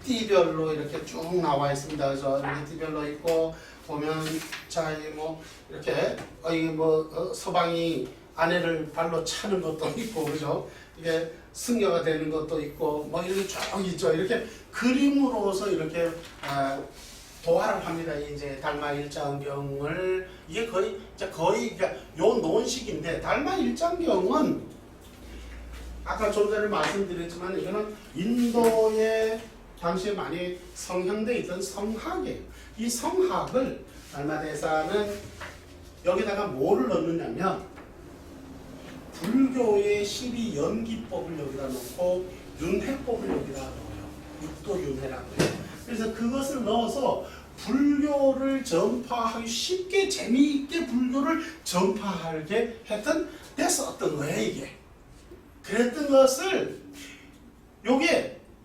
띠별로 이렇게 쭉 나와 있습니다. 그래서 이렇게 띠별로 있고 보면 자, 뭐 이렇게 서방이 아내를 발로 차는 것도 있고 그죠? 이게 승려가 되는 것도 있고 뭐 이렇게 쭉 있죠. 이렇게 그림으로서 이렇게 도화를 합니다. 이제 달마 일장경을 이게 거의 그러니까 요 논식인데 달마 일장경은 아까 좀 전에 말씀드렸지만 이거는 인도의 당시에 많이 성형돼 있던 성학이에요. 이 성학을 달마대사는 여기다가 뭐를 넣느냐면 불교의 12연기법을 여기다 넣고 윤회법을 여기다 넣어요. 육도윤회라고 해요. 그래서 그것을 넣어서 불교를 전파하기 쉽게 재미있게 불교를 전파하게 했던 데 썼던 거예요. 이게 그랬던 것을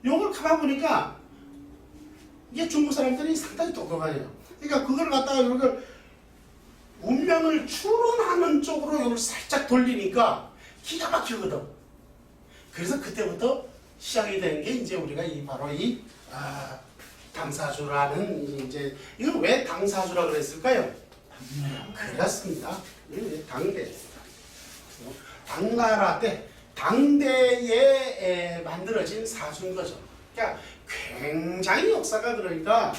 요걸 가만 보니까 이게 중국 사람들이 상당히 똑똑하네요. 그러니까 그걸 갖다가 이걸 운명을 추론하는 쪽으로 이걸 살짝 돌리니까 기가 막히거든. 그래서 그때부터 시작이 된 게 이제 우리가 바로 이 당사주라는 이제 이건 왜 당사주라 그랬을까요? 그렇습니다. 당대 당나라 때 당대에 만들어진 사주인 거죠. 그러니까 굉장히 역사가 그러니까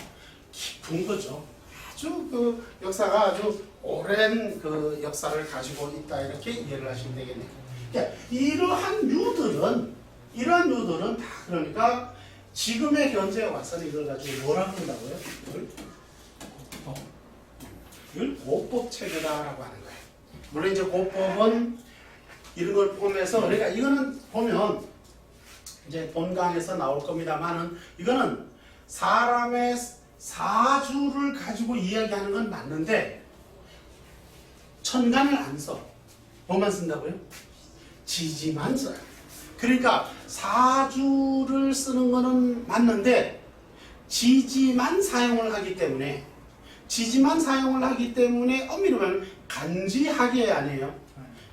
깊은 거죠. 아주 그 역사가 아주 오랜 그 역사를 가지고 있다 이렇게 이해를 하시면 되겠네요. 그러니까 이러한 유들은 다 그러니까 지금의 현재에 와서는 이걸 가지고 뭐라고 한다고요? 이걸 고법 체계다라고 하는 거예요. 물론 이제 고법은 이런 걸 보면서 그러니까 이거는 보면 이제 본강에서 나올 겁니다만은 이거는 사람의 사주를 가지고 이야기하는 건 맞는데 천간을 안 써. 뭐만 쓴다고요? 지지만 써요. 그러니까 사주를 쓰는 거는 맞는데 지지만 사용을 하기 때문에 엄밀히 말하면 간지하게 아니에요.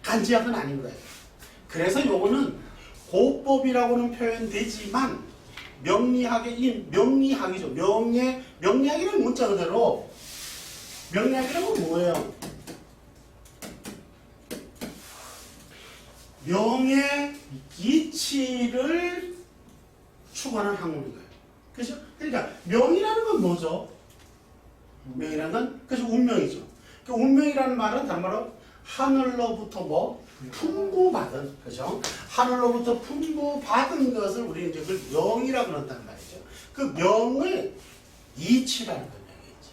간지학은 아닌 거예요. 그래서 요거는 고법이라고는 표현되지만 명리학이죠. 명리학이라는 문자 그대로 명리학이라는 뭐예요? 명의 이치를 추구하는 학문인 거예요. 그렇죠? 그러니까 명이라는 건 뭐죠? 명이라는 건 그래서 운명이죠. 그 운명이라는 말은 단말로 하늘로부터 뭐 풍부받은, 그죠? 하늘로부터 풍부받은 것을 우리 이제 그걸 명이라고 그런단 말이죠. 그 명을 이치라는 건 명이지.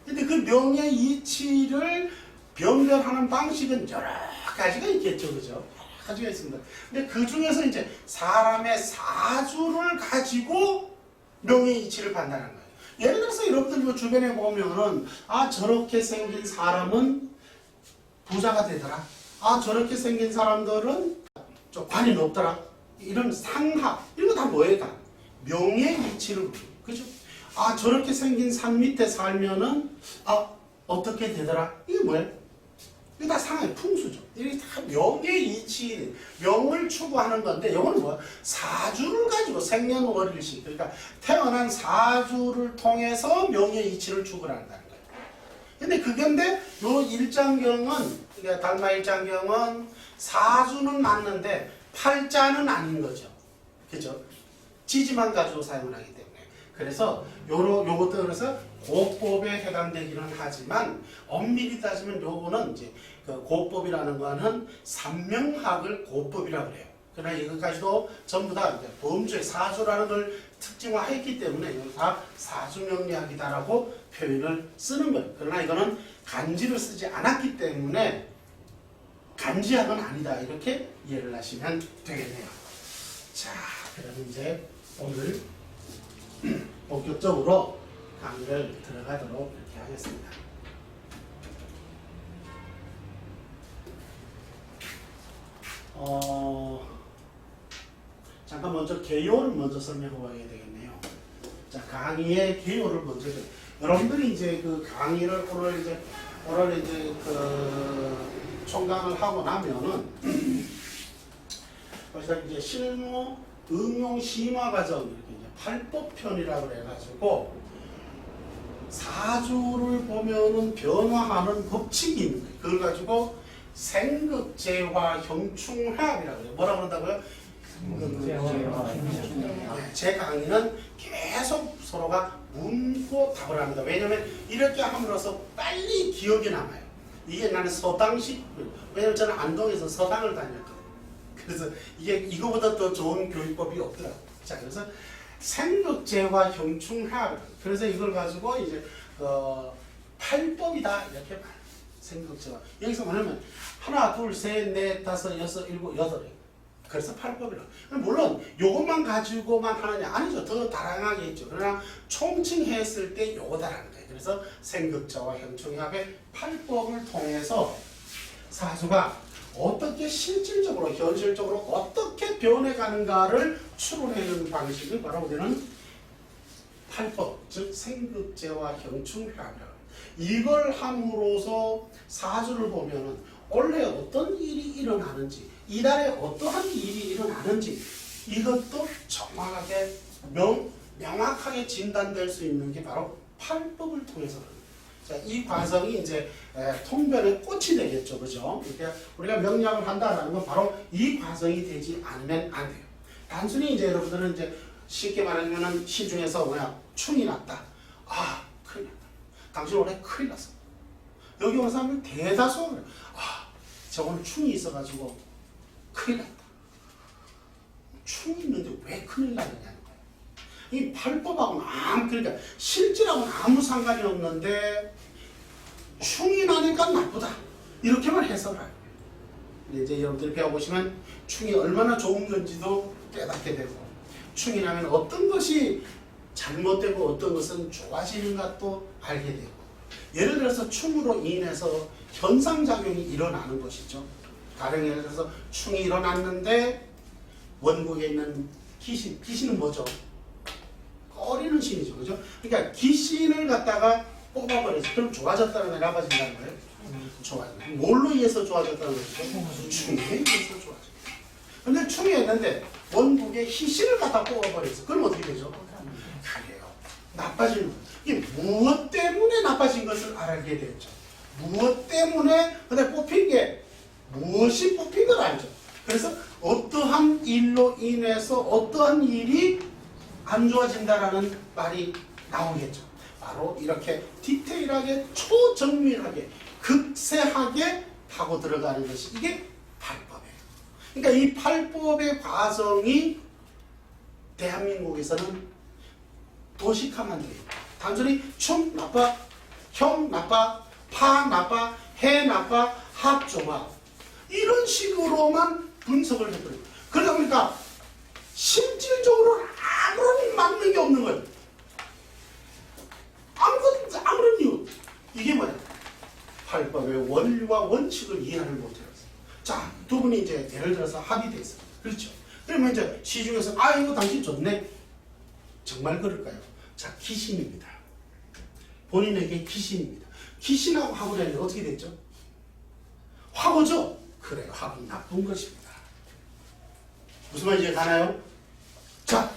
근데 그 명의 이치를 변별하는 방식은 여러 가지가 있겠죠, 그죠? 여러 가지가 있습니다. 근데 그 중에서 이제 사람의 사주를 가지고 명의 이치를 판단하는 거예요. 예를 들어서 여러분들 뭐 주변에 보면은 저렇게 생긴 사람은 부자가 되더라. 저렇게 생긴 사람들은 좀 관이 높더라. 이런 상하, 이런 거 다 뭐예요? 다 명의 이치를, 그죠? 저렇게 생긴 산 밑에 살면은 어떻게 되더라. 이게 뭐예요? 이게 다 상하의 풍수죠. 이게 다 명의 이치, 명을 추구하는 건데, 이거는 뭐야? 사주를 가지고 생년월일시, 그러니까 태어난 사주를 통해서 명의 이치를 추구를 한다는 거예요. 근데 요 일장경은, 그러니까 달마 일장경은 사주는 맞는데 팔자는 아닌 거죠. 그죠? 지지만 가지고 사용을 하기 때문에. 그래서 요것도 그래서 고법에 해당되기는 하지만 엄밀히 따지면 요거는 이제 그 고법이라는 거는 삼명학을 고법이라고 그래요. 그러나 이것까지도 전부 다 이제 범주의 사주라는 걸 특징화했기 때문에 이건 다 사주명리학이다라고 표현을 쓰는 거예요. 그러나 이거는 간지를 쓰지 않았기 때문에 간지학은 아니다 이렇게 이해를 하시면 되겠네요. 자, 그럼 이제 오늘 본격적으로 강의를 들어가도록 이렇게 하겠습니다. 잠깐 먼저 개요를 먼저 설명해 봐야 되겠네요. 자, 강의의 개요를 먼저 여러분들이 이제 그 강의를 오늘 이제 그 총강을 하고 나면은 벌써 이제 실무 응용 심화 과정 이렇게 이제 팔법편이라고 그래가지고 사주를 보면은 변화하는 법칙이 있는 거예요. 그걸 가지고 생극재화 형충합이라고 해요. 뭐라고 그런다고요? 제 강의는 계속 서로가 묻고 답을 합니다. 왜냐면 이렇게 함으로써 빨리 기억이 남아요. 이게 나는 서당식, 왜냐면 저는 안동에서 서당을 다녔거든요. 그래서 이게 이거보다 더 좋은 교육법이 없더라고요. 자, 그래서 생극재화 형충합. 그래서 이걸 가지고 이제 팔법이다 이렇게 말해요. 생극재화. 여기서 뭐냐면 하나, 둘, 셋, 넷, 다섯, 여섯, 일곱, 여덟. 그래서 팔법이라. 물론 요것만 가지고만 하느냐 아니죠. 더 다양하게 있죠. 그러나 총칭했을 때 요거다라는 거예요. 그래서 생극재화 형충합의 팔법을 통해서 사주가 어떻게 실질적으로 현실적으로 어떻게 변해가는가를 추론해내는 방식이 바로 우리는 팔법, 즉 생극재화 형충합이라고. 이걸 함으로써 사주를 보면은 원래 어떤 일이 일어나는지, 이달에 어떠한 일이 일어나는지 이것도 정확하게 명확하게 진단될 수 있는 게 바로 팔법을 통해서. 자, 이 과정이 이제 통변의 꽃이 되겠죠, 그죠? 그러니까 우리가 명량을 한다라는 건 바로 이 과정이 되지 않으면 안 돼요. 단순히 이제 여러분들은 이제 쉽게 말하면은 시중에서 뭐야 충이 났다. 아, 큰일 났다. 당신 올해 큰일 났어. 여기 오는 사람들 대다수 아, 저거는 충이 있어가지고 큰일 났다. 충이 있는데 왜 큰일 났느냐는 거예요. 이 팔법하고는 그러니까 실질하고는 아무 상관이 없는데 충이 나니까 나쁘다. 이렇게만 해석을 해요. 이제 여러분들이 배워보시면 충이 얼마나 좋은 건지도 깨닫게 되고 충이 나면 어떤 것이 잘못되고 어떤 것은 좋아지는 것도 알게 되고 예를 들어서 충으로 인해서 현상작용이 일어나는 것이죠. 가령 예를 들어서 충이 일어났는데 원국에 있는 귀신은 뭐죠? 꺼리는 신이죠. 그죠? 그러니까 귀신을 갖다가 뽑아버려서 그럼 좋아졌다는 게 나빠진다는 거예요? 좋아요. 뭘로 인해서 좋아졌다는 거죠? 충에 의해서 좋아졌다. 근데 충이 있는데 원국에 희신을 갖다 뽑아버려서 그럼 어떻게 되죠? 그래요. 나빠지는 거예요. 이게 무엇 때문에 나빠진 것을 알게 되죠. 무엇 때문에 근데 뽑힌 게 무엇이 뽑힌 걸 알죠. 그래서 어떠한 일로 인해서 어떠한 일이 안 좋아진다라는 말이 나오겠죠. 바로 이렇게 디테일하게 초정밀하게 극세하게 파고 들어가는 것이 이게 팔법이에요. 그러니까 이 팔법의 과정이 대한민국에서는 도식화만 돼요. 단순히 충 나빠, 형 나빠, 파 나빠, 해 나빠, 합 좋아 이런 식으로만 분석을 해버려요. 그러다 보니까 실질적으로 아무런 맞는 게 없는 거예요. 아무런 이유. 이게 뭐야? 팔법의 원리와 원칙을 이해를 못해요. 자, 두 분이 이제 예를 들어서 합의돼 있어요. 그렇죠? 그러면 이제 시중에서 아 이거 당신 좋네. 정말 그럴까요? 자, 귀신입니다. 본인에게 귀신입니다. 귀신하고 합을 어떻게 됐죠? 화고죠? 그래요. 합은 나쁜 것입니다. 무슨 말인지 가나요? 자,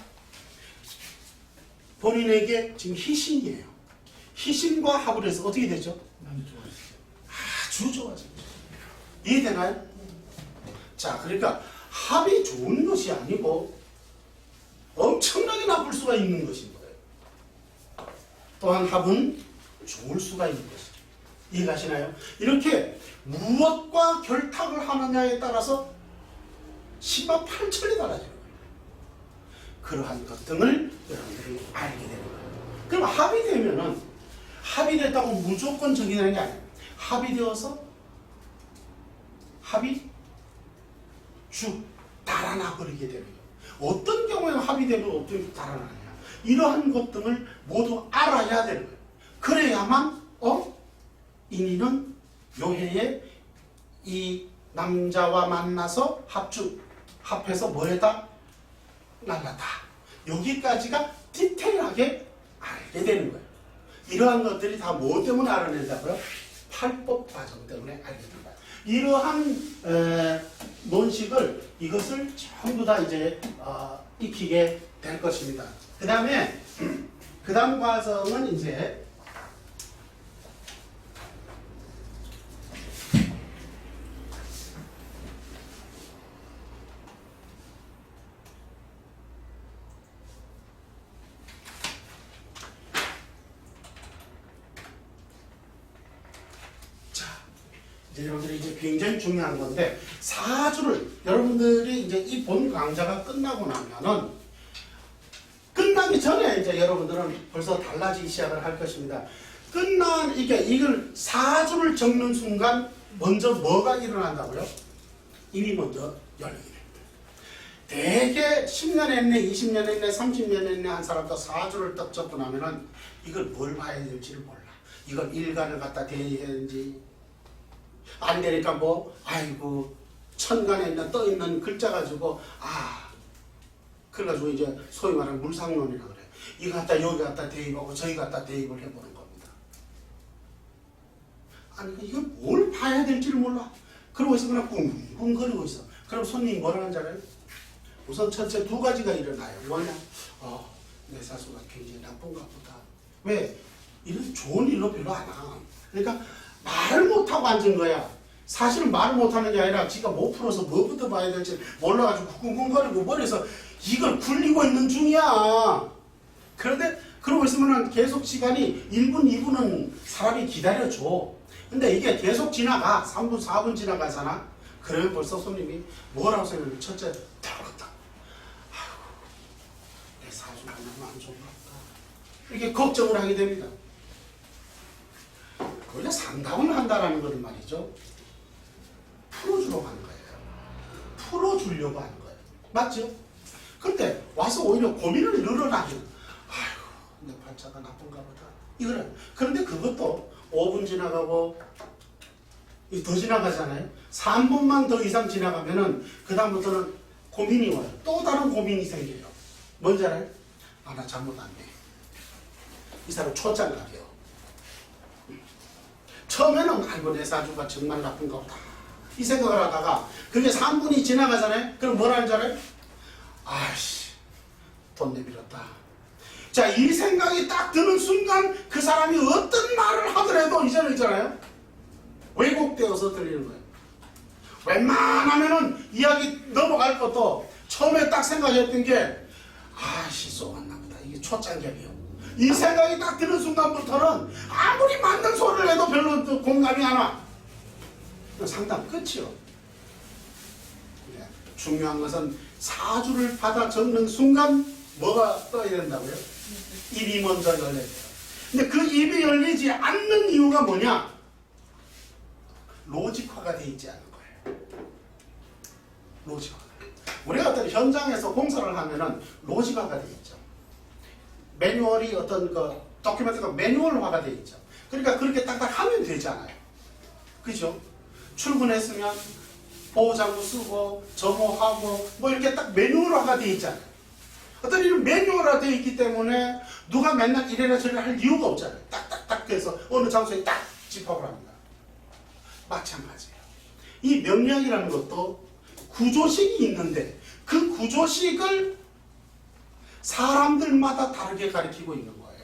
본인에게 지금 희신이에요. 희신과 합을 해서 어떻게 되죠? 아주 좋아지죠. 이해되나요? 자, 그러니까 합이 좋은 것이 아니고 엄청나게 나쁠 수가 있는 것인 거예요. 또한 합은 좋을 수가 있는 것이죠. 이해가시나요? 이렇게 무엇과 결탁을 하느냐에 따라서 10만 8천이 달라지는 거예요. 그러한 것 등을 여러분들이 알게 되는 거예요. 그럼 합이 되면은 합이 됐다고 무조건 정의되는 게 아니에요. 합이 되어서 합이 쭉 달아나 버리게 되는 거예요. 어떤 경우에 합이 되면 어떻게 달아나느냐. 이러한 것 등을 모두 알아야 되는 거예요. 그래야만 인인은 요해에 이 남자와 만나서 합해서 뭐에다 날랐다. 여기까지가 디테일하게 알게 되는 거예요. 이러한 것들이 다 뭐 때문에 알아낸다고요? 팔법 과정 때문에 알게 된다. 이러한 논식을 이것을 전부 다 이제 익히게 될 것입니다. 그 다음에 그 다음 과정은 이제 이제 여러분들이 이제 굉장히 중요한 건데 사주를 여러분들이 이제 이 본 강좌가 끝나고 나면은 끝나기 전에 이제 여러분들은 벌써 달라지기 시작을 할 것입니다. 이걸 사주를 적는 순간 먼저 뭐가 일어난다고요? 입이 먼저 열리게 됩니다. 대개 10년 했네, 20년 했네, 30년 했네 한 사람도 사주를 딱 적고 나면은 이걸 뭘 봐야 될지를 몰라. 이걸 일간을 갖다 대해야 되는지 안 되니까 뭐 아이고 천간에 있는 떠 있는 글자 가지고 그래가지고 이제 소위 말하는 물상론이라 그래. 이거 갖다 여기 갖다 대입하고 저기 갖다 대입을 해보는 겁니다. 아니 이거 뭘 봐야 될지를 몰라. 그러고 있어 그냥 꿍꿍거리고 있어. 그럼 손님이 뭐라 하는지 알아요? 우선 첫째 두 가지가 일어나요. 뭐냐? 내 사수가 굉장히 나쁜가 보다. 왜? 이런 좋은 일로 별로 안 와. 그러니까 말을 못하고 앉은 거야. 사실은 말을 못하는 게 아니라 지가 못 풀어서 뭐부터 봐야 될지 몰라가지고 쿵쿵거리고 머리에서 이걸 굴리고 있는 중이야. 그런데 그러고 있으면 계속 시간이 1분, 2분은 사람이 기다려줘. 근데 이게 계속 지나가. 3분, 4분 지나가잖아. 그러면 벌써 손님이 뭐라고 생각해? 첫째, 탁탁. 아이고, 내 사주가 너무 안 좋은 것 같다. 이렇게 걱정을 하게 됩니다. 그게 상담을 한다라는 것은 말이죠. 풀어주려고 하는 거예요. 풀어주려고 하는 거예요. 맞죠? 근데 와서 오히려 고민을 늘어나죠. 아이고, 내 팔자가 나쁜가 보다. 이거는. 그런데 그것도 5분 지나가고 더 지나가잖아요. 3분만 더 이상 지나가면은 그다음부터는 고민이 와요. 또 다른 고민이 생겨요. 뭔지 알아요? 나 잘못 안 돼. 이 사람 초장각이요. 처음에는 아이고 내 사주가 정말 나쁜가 보다 이 생각을 하다가 그게 3분이 지나가잖아요. 그럼 뭐라는 줄 알아요? 아이씨 돈 내밀었다. 자, 이 생각이 딱 드는 순간 그 사람이 어떤 말을 하더라도 이제는 있잖아요. 왜곡되어서 들리는 거예요. 웬만하면은 이야기 넘어갈 것도 처음에 딱 생각했던 게 아이씨 쏘았나 보다. 이게 초창격이요. 이 생각이 딱 드는 순간부터는 아무리 맞는 소리를 해도 별로 공감이 안 와. 상담 끝이요. 중요한 것은 사주를 받아 적는 순간 뭐가 떠야 된다고요? 입이 먼저 열려야 돼요. 근데 그 입이 열리지 않는 이유가 뭐냐? 로직화가 돼 있지 않은 거예요. 로직화. 우리가 어떤 현장에서 공사를 하면은 로직화가 돼 있죠. 매뉴얼이 어떤 도큐멘트가 매뉴얼화가 돼 있죠. 그러니까 그렇게 딱딱 하면 되잖아요. 그죠? 출근했으면 보호장구 쓰고 점호하고 뭐 이렇게 딱 매뉴얼화가 돼 있잖아요. 어떤 일은 매뉴얼화 돼 있기 때문에 누가 맨날 이래라 저래라 할 이유가 없잖아요. 딱딱딱 해서 어느 장소에 딱 집합을 합니다. 마찬가지예요. 이 명령이라는 것도 구조식이 있는데 그 구조식을 사람들마다 다르게 가리키고 있는 거예요.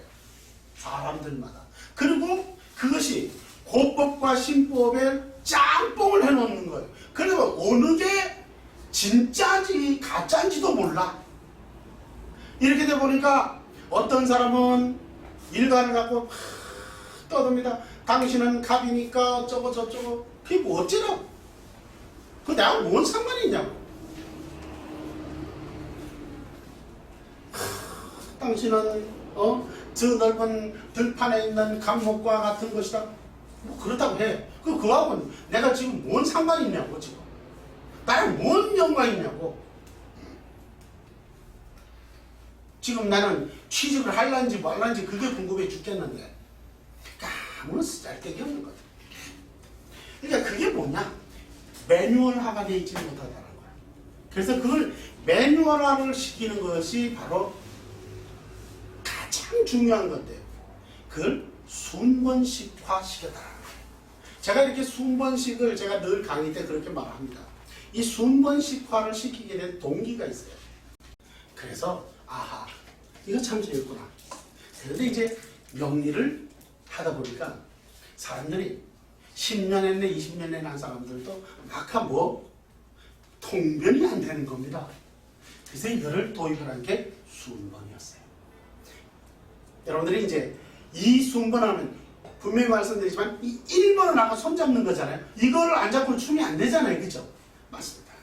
사람들마다. 그리고 그것이 고법과 신법에 짬뽕을 해놓는 거예요. 그래서 어느 게 진짜지 가짜인지도 몰라. 이렇게 돼 보니까 어떤 사람은 일간을 갖고 떠듭니다. 당신은 갑이니까 어쩌고 저쩌고. 그게 뭐 어쩌라고. 그 내가 뭔 상관이 있냐고. 당신은 저 넓은 들판에 있는 감목과 같은 것이다. 뭐 그렇다고 해. 그거하고는 내가 지금 뭔 상관이 있냐고 지금. 나랑 뭔 연관이 있냐고. 지금 나는 취직을 할란지 말란지 그게 궁금해 죽겠는데 아무런 쓰잘데기 없는 거죠. 그러니까 그게 뭐냐? 매뉴얼화가 되어 있지 못하다는 거야. 그래서 그걸 매뉴얼화를 시키는 것이 바로 가장 중요한 건데 그걸 순번식화 시켰다는 거예요. 제가 이렇게 순번식을 제가 늘 강의 때 그렇게 말합니다. 이 순번식화를 시키게 된 동기가 있어요. 그래서 아하, 이거 참 재밌구나. 그런데 이제 명리를 하다 보니까 사람들이 10년 했네 20년 했네 한 사람들도 막하 통변이 안 되는 겁니다. 그래서 이거를 도입을 한 게 순번이었어요. 여러분들이 이제 이 순번하면 분명히 말씀드리지만 이 1번을 아까 손잡는 거잖아요. 이거를 안 잡고 춤이 안 되잖아요. 그죠? 맞습니다.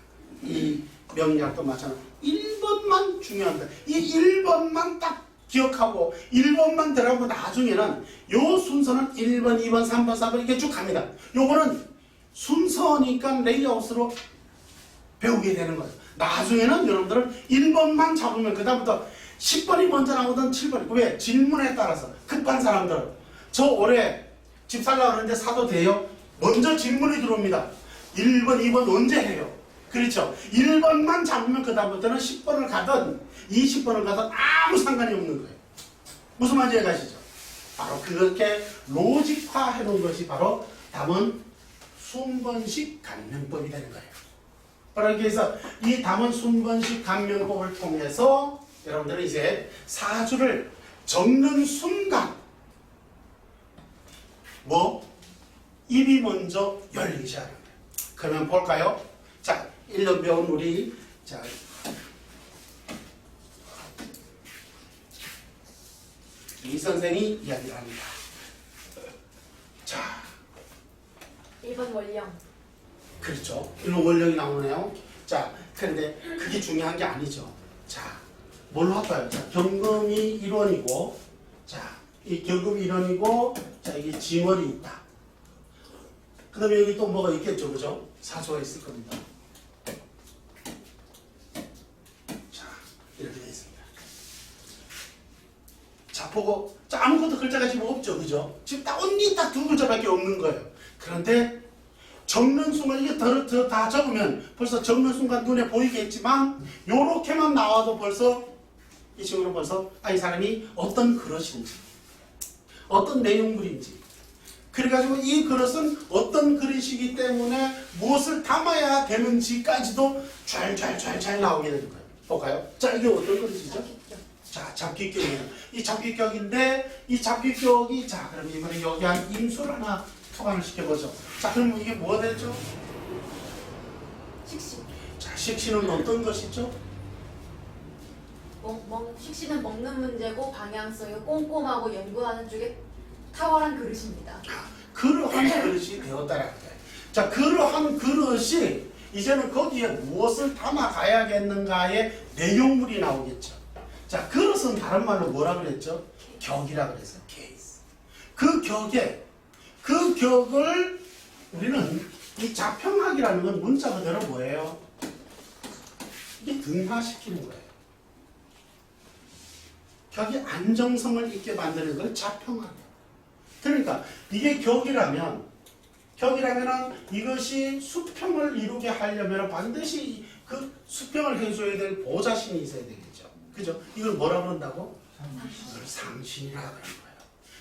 이 명리학도 마찬가지로 1번만 중요합니다. 이 1번만 딱 기억하고 1번만 들어가고 나중에는 요 순서는 1번, 2번, 3번, 4번 이렇게 쭉 갑니다. 요거는 순서니까 레이아웃으로 배우게 되는 거예요. 나중에는 여러분들은 1번만 잡으면 그 다음부터 10번이 먼저 나오든 7번이 왜? 질문에 따라서 급한 사람들은 저 올해 집 살려고 하는데 사도 돼요? 먼저 질문이 들어옵니다. 1번, 2번 언제 해요? 그렇죠? 1번만 잡으면 그 다음부터는 10번을 가든 20번을 가든 아무 상관이 없는 거예요. 무슨 말인지 가시죠? 바로 그렇게 로직화 해놓은 것이 바로 담은 순번식 감명법이 되는 거예요. 그렇게 해서 이 담은 순번식 감명법을 통해서 여러분들은 이제 사주를 적는 순간 입이 먼저 열리기 시작합니다. 그러면 볼까요? 자, 1년 배운 우리 자 이 선생이 이야기를 합니다. 자, 1번 원령. 그렇죠. 1번 원령이 나오네요. 자, 그런데 그게 중요한 게 아니죠. 자, 뭘로 할까요? 자, 경금이 1원이고, 자, 이 경금이 1원이고, 자, 이게 징월이 있다. 그 다음에 여기 또 뭐가 있겠죠, 그죠? 사조가 있을 겁니다. 자, 이렇게 되어 있습니다. 자, 보고, 자, 아무것도 글자가 지금 없죠, 그죠? 지금 딱 언니 딱 두 글자밖에 없는 거예요. 그런데 적는 순간 이게 다 적으면 벌써 적는 순간 눈에 보이겠지만 요렇게만 나와도 벌써 이 친구는 벌써 이 사람이 어떤 그릇인지 어떤 내용물인지 그래가지고 이 그릇은 어떤 그릇이기 때문에 무엇을 담아야 되는지까지도 잘 나오게 되는 거예요. 볼까요? 자, 이게 어떤 그릇이죠? 자, 잡기격이에요. 이 잡기격인데 이 잡기격이 자, 그럼 이번에 여기 한 임수를 하나 투과를 시켜보죠. 자, 그럼 이게 뭐가 되죠? 식신. 자, 식신은 어떤 것이죠? 식신은 먹는 문제고 방향성이 꼼꼼하고 연구하는 쪽에 탁월한 그릇입니다. 그러한 그릇이 되었다라는 거예요. 자, 그러한 그릇이 이제는 거기에 무엇을 담아 가야겠는가의 내용물이 나오겠죠. 자, 그릇은 다른 말로 뭐라 그랬죠? 격이라 그랬어요. 케이스. 그 격을 우리는 이 자평학이라는 건 문자 그대로 뭐예요? 이게 등하시키는 거예요. 격이 안정성을 있게 만드는 걸 자평학이에요. 그러니까 이게 격이라면 이것이 수평을 이루게 하려면 반드시 그 수평을 해줘야 될 보좌신이 있어야 되겠죠. 그죠? 이걸 뭐라 그런다고? 이걸 상신이라고 하는 거예요.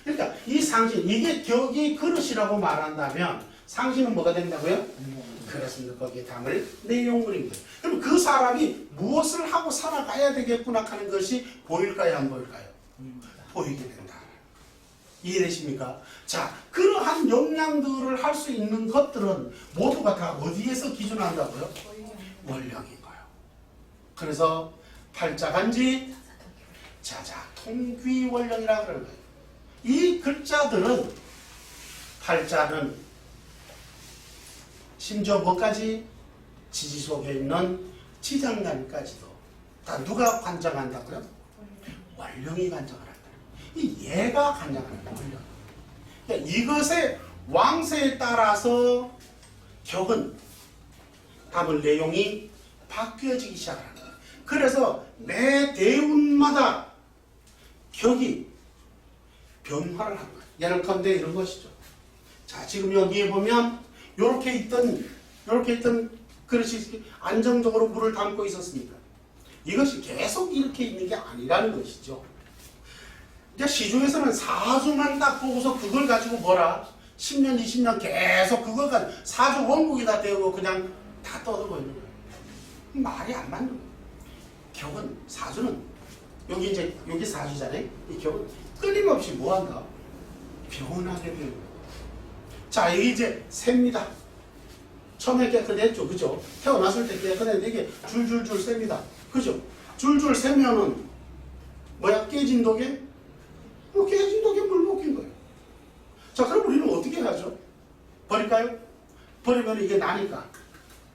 그러니까 이 상신, 이게 격이 그릇이라고 말한다면 상신은 뭐가 된다고요? 그렇습니다. 거기에 담을 내용물인 거예요. 그럼 그 사람이 무엇을 하고 살아가야 되겠구나 하는 것이 보일까요? 안 보일까요? 보이게 된다. 이해되십니까? 자, 그러한 역량들을 할 수 있는 것들은 모두가 다 어디에서 기준한다고요? 원령인 거예요. 그래서 팔자간지 자자통귀원령이라고 그러는 거예요. 이 글자들은 팔자는 심지어 뭐까지? 지지 속에 있는 지장간까지도 다 누가 관장한다고요? 원령이 관장을 한다. 이 얘가 관장하는 거예요. 원령. 그러니까 이것의 왕세에 따라서 격은 담을 내용이 바뀌어지기 시작하는 거예요. 그래서 매 대운마다 격이 변화를 하는 거예요. 예를컨대 이런 것이죠. 자, 지금 여기에 보면 이렇게 있던 그릇이 안정적으로 물을 담고 있었습니다. 이것이 계속 이렇게 있는 게 아니라는 것이죠. 이제 시중에서는 사주만 딱 보고서 그걸 가지고 뭐라? 10년, 20년 계속 그거가 사주 원국에다 대고 그냥 다 떠들고 있는 거예요. 말이 안 맞는 거예요. 격은, 사주는, 여기 사주잖아요. 이 격은 끊임없이 뭐 한다? 변하게 되는 거예요. 자, 여기 이제 셉니다. 처음에 깨끗했죠. 그죠? 태어났을 때 깨끗했는데 이게 줄줄줄 셉니다. 그죠? 줄줄 세면은 뭐야? 깨진 독에? 깨진 독에 물 먹인 거예요. 자, 그럼 우리는 어떻게 하죠? 버릴까요? 버리면 이게 나니까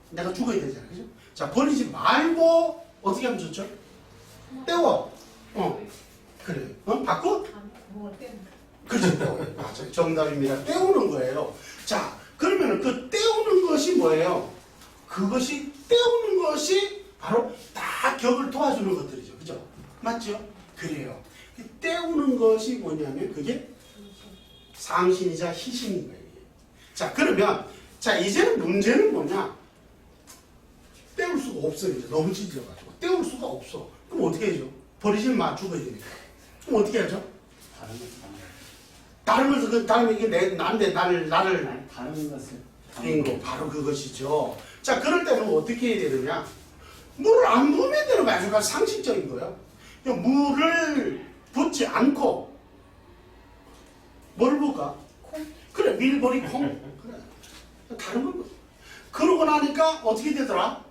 내가 죽어야 되잖아요. 그죠? 자, 버리지 말고 어떻게 하면 좋죠? 떼워. 그래. 바꿔? 그렇죠. 떼워요. 맞아요. 정답입니다. 떼우는 거예요. 자, 그러면 그 떼우는 것이 뭐예요? 그것이 떼우는 것이 바로 다 격을 도와주는 것들이죠. 그죠? 맞죠? 그래요. 떼우는 것이 뭐냐면 그게 상신이자 희신인 거예요. 자, 그러면 자, 이제는 문제는 뭐냐? 떼울 수가 없어요. 이제 너무 찢어가지고 떼울 수가 없어. 그럼 어떻게 해죠? 버리지는 마. 죽어야 되니까. 그럼 어떻게 하죠? 다른 것을 다른 이게 나를 다른 것을 인 거 바로 그것이죠. 자, 그럴 때는 어떻게 해야 되느냐? 물을 안 부으면 되는 거야. 아주 상식적인 거예요. 물을 붓지 않고 뭘 부을까? 콩? 그래, 밀버리 콩. 그래. 다른 건 뭐. 그러고 나니까 어떻게 되더라?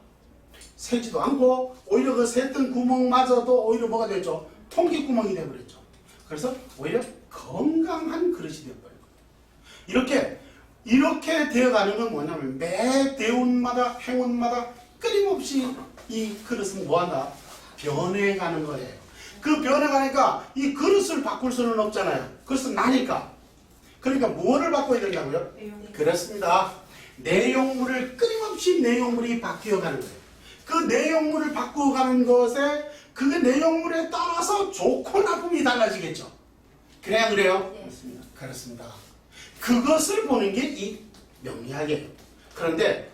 새지도 않고 오히려 그 샜던 구멍마저도 오히려 뭐가 됐죠? 통기구멍이 되버렸죠. 그래서 오히려 건강한 그릇이 되어버려요. 이렇게 되어가는 건 뭐냐면 매 대운마다 행운마다 끊임없이 이 그릇은 뭐한다? 변해가는 거예요. 그 변해가니까 이 그릇을 바꿀 수는 없잖아요. 그릇은 나니까. 그러니까 뭐를 바꿔야 된다고요? 그렇습니다. 내용물을 끊임없이 내용물이 바뀌어가는 거예요. 그 내용물을 바꾸어가는 것에 그 내용물에 따라서 좋고 나쁨이 달라지겠죠. 그래요? 네. 그렇습니다. 그것을 보는 게 이 명리학이에요. 그런데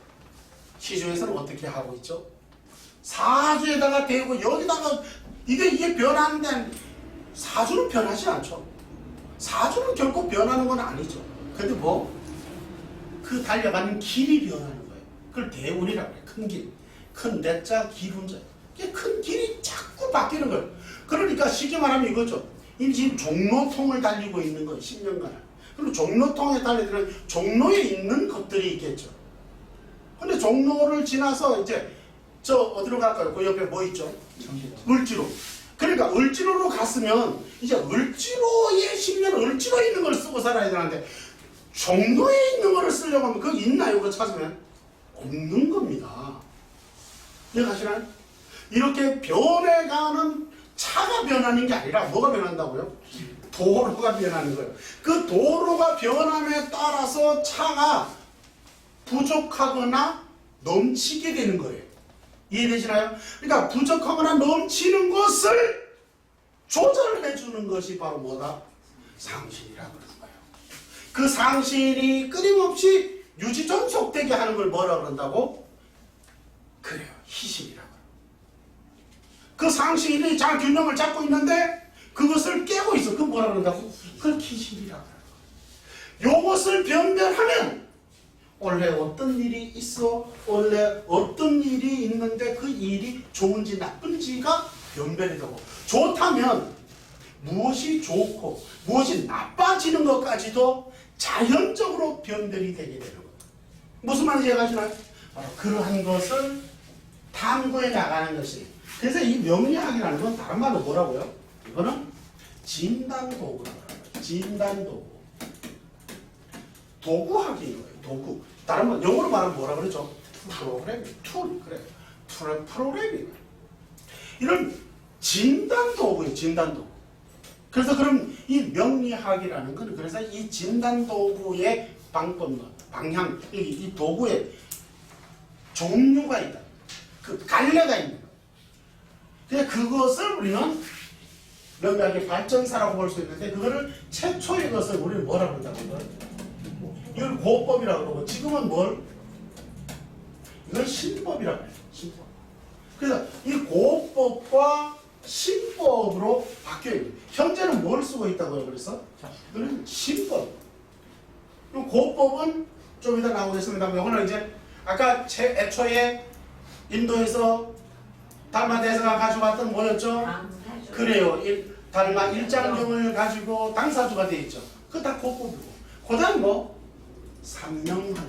시중에서는 어떻게 하고 있죠? 사주에다가 대고 여기다가 이게 변하는데 사주는 변하지 않죠. 사주는 결코 변하는 건 아니죠. 근데 뭐? 그 달려가는 길이 변하는 거예요. 그걸 대운이라고 해요. 큰 길. 큰 대자, 기운자. 이게 큰 길이 자꾸 바뀌는 거예요. 그러니까 쉽게 말하면 이거죠. 이 지금 종로통을 달리고 있는 거예요. 10년간. 그리고 종로통에 달리는 종로에 있는 것들이 있겠죠. 근데 종로를 지나서 이제 저 어디로 갈까요? 그 옆에 뭐 있죠? 을지로. 그러니까 을지로로 갔으면 이제 을지로에 10년 을지로에 있는 걸 쓰고 살아야 되는데 종로에 있는 거를 쓰려고 하면 그거 있나요? 그거 찾으면 없는 겁니다. 이해가시나요? 이렇게 변해가는 차가 변하는 게 아니라 뭐가 변한다고요? 도로가 변하는 거예요. 그 도로가 변함에 따라서 차가 부족하거나 넘치게 되는 거예요. 이해되시나요? 그러니까 부족하거나 넘치는 것을 조절해 주는 것이 바로 뭐다? 상신이라고 그러는 거예요. 그 상신이 끊임없이 유지 존속되게 하는 걸 뭐라 그런다고? 그래요. 희신이라고. 그 상신이 잘 균형을 잡고 있는데 그것을 깨고 있어. 그건 뭐라 그런다고? 그걸 희신이라고 그래요. 요것을 변별하면 원래 어떤 일이 있어, 원래 어떤 일이 있는데 그 일이 좋은지 나쁜지가 변별이 되고, 좋다면 무엇이 좋고 무엇이 나빠지는 것까지도 자연적으로 변별이 되게 되는 거예요. 무슨 말인지 이해가시나요? 바로 그러한 것을 탐구해 나가는 것이. 그래서 이 명리학이라는 건 다른 말로 뭐라고요? 이거는 진단도구라고 합니다. 진단도구. 도구학인 거예요. 도구. 다른 말 영어로 말하면 뭐라 그러죠? 프로그래밍, 툴. 그래. 프로그래밍. 이런 진단도구예요. 진단도구. 그래서 그럼 이 명리학이라는 건 그래서 이 진단도구의 방향, 이 도구의 종류가 있다. 그 갈래가 있는 거예요. 그래서 그것을 우리는 명리학의 발전사라고 볼 수 있는데 그거를 최초의 것을 우리는 뭐라고 한다고 이걸 고법이라고 그러고 지금은 뭘? 이걸 신법이라고 해요. 신법. 그래서 이 고법과 신법으로 바뀌어요. 현재는 뭘 쓰고 있다고요? 그래서 이거는 신법. 그럼 고법은 좀 이따 나오겠습니다. 이거는 이제 아까 애초에 인도에서 달마 대사가 가져갔던 뭐였죠? 그래요. 달마 일장경을 가지고 당사주가 돼 있죠. 그거 다 고법이고. 그 다음 뭐? 삼명학.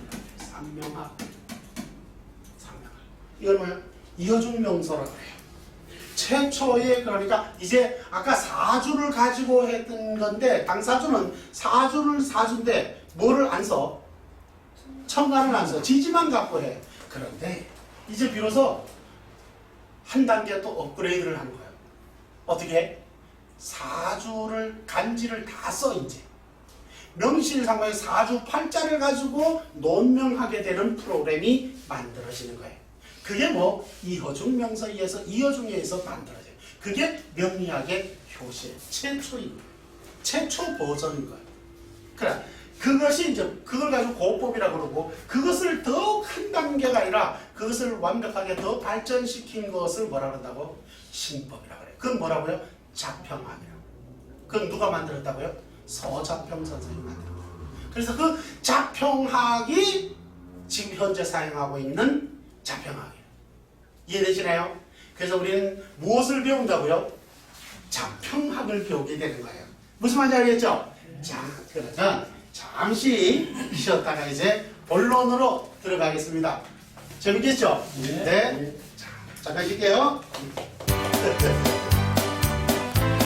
이걸 뭐야? 이어중 명서라고 해요. 최초의 그러니까 이제 아까 사주를 가지고 했던 건데 당사주는 사주인데 뭐를 안 써? 천간을 안 써. 지지만 갖고 해. 그런데 이제 비로소 한 단계 또 업그레이드를 한 거예요. 어떻게? 사주를 간지를 다 써 이제. 명실상부의 사주 팔자를 가지고 논명하게 되는 프로그램이 만들어지는 거예요. 그게 뭐 이어중 명서에서 이어중에서 만들어져요. 그게 명리학의 효시 최초인 거예요. 최초 버전인 거예요. 그래 그것이 이제 그걸 가지고 고법이라고 그러고 그것을 더 큰 단계가 아니라 그것을 완벽하게 더 발전시킨 것을 뭐라 그런다고? 신법이라고 그래요. 그건 뭐라고요? 자평학이라고. 그건 누가 만들었다고요? 서자평 선생님이 만들었어요. 그래서 그 자평학이 지금 현재 사용하고 있는 자평학이에요. 이해되시나요? 그래서 우리는 무엇을 배운다고요? 자평학을 배우게 되는 거예요. 무슨 말인지 알겠죠? 자, 그러면 잠시 쉬었다가 이제 본론으로 들어가겠습니다. 재밌겠죠? 네. 자, 잠깐 쉴게요.